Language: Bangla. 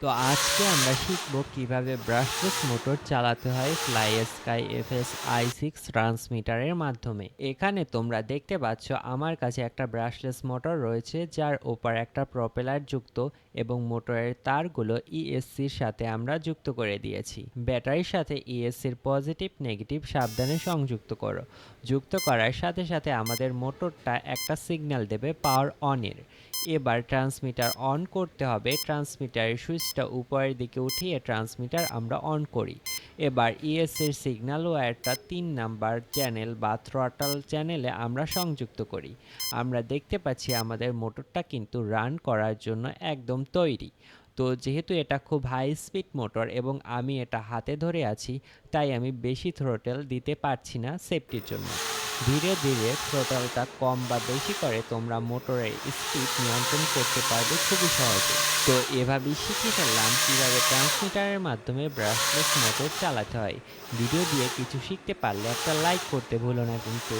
তো আজকে আমরা শিখব কিভাবে ব্রাশলেস মোটর চালাতে হয় ফ্লাই স্কাই এফএস i6 ট্রান্সমিটারের মাধ্যমে। এখানে তোমরা দেখতে পাচ্ছ আমার কাছে একটা ব্রাশলেস মোটর রয়েছে, যার ওপর একটা প্রপেলার যুক্ত এবং মোটরের তারগুলো ইএসসির সাথে আমরা যুক্ত করে দিয়েছি। ব্যাটারির সাথে ইএসসির পজিটিভ নেগেটিভ সাবধানে সংযুক্ত করো। যুক্ত করার সাথে সাথে আমাদের মোটরটা একটা সিগন্যাল দেবে পাওয়ার অনের। এবার ট্রান্সমিটার অন করতে হবে। ট্রান্সমিটারের সুইচটা উপরের দিকে উঠিয়ে ট্রান্সমিটার আমরা অন করি। এবার ইএসএর সিগন্যাল ওয়্যারটা 3 নাম্বার চ্যানেল বা থ্রটল চ্যানেলে আমরা সংযুক্ত করি। আমরা দেখতে পাচ্ছি আমাদের মোটরটা কিন্তু রান করার জন্য একদম তৈরি। তো যেহেতু এটা খুব হাই স্পিড মোটর এবং আমি এটা হাতে ধরে আছি, তাই আমি বেশি থ্রোটেল দিতে পারছি না সেফটির জন্য। ধীরে ধীরে থ্রোটলটা কম বা বেশি করে তোমরা মোটরের স্পিড নিয়ন্ত্রণ করতে পারবে খুবই সহজে। তো এভাবেই শিখে ফেললাম কীভাবে ট্রান্সমিটারের মাধ্যমে ব্রাশলেস মোটর চালাতে হয়। ভিডিও দিয়ে কিছু শিখতে পারলে একটা লাইক করতে ভুলো না কিন্তু।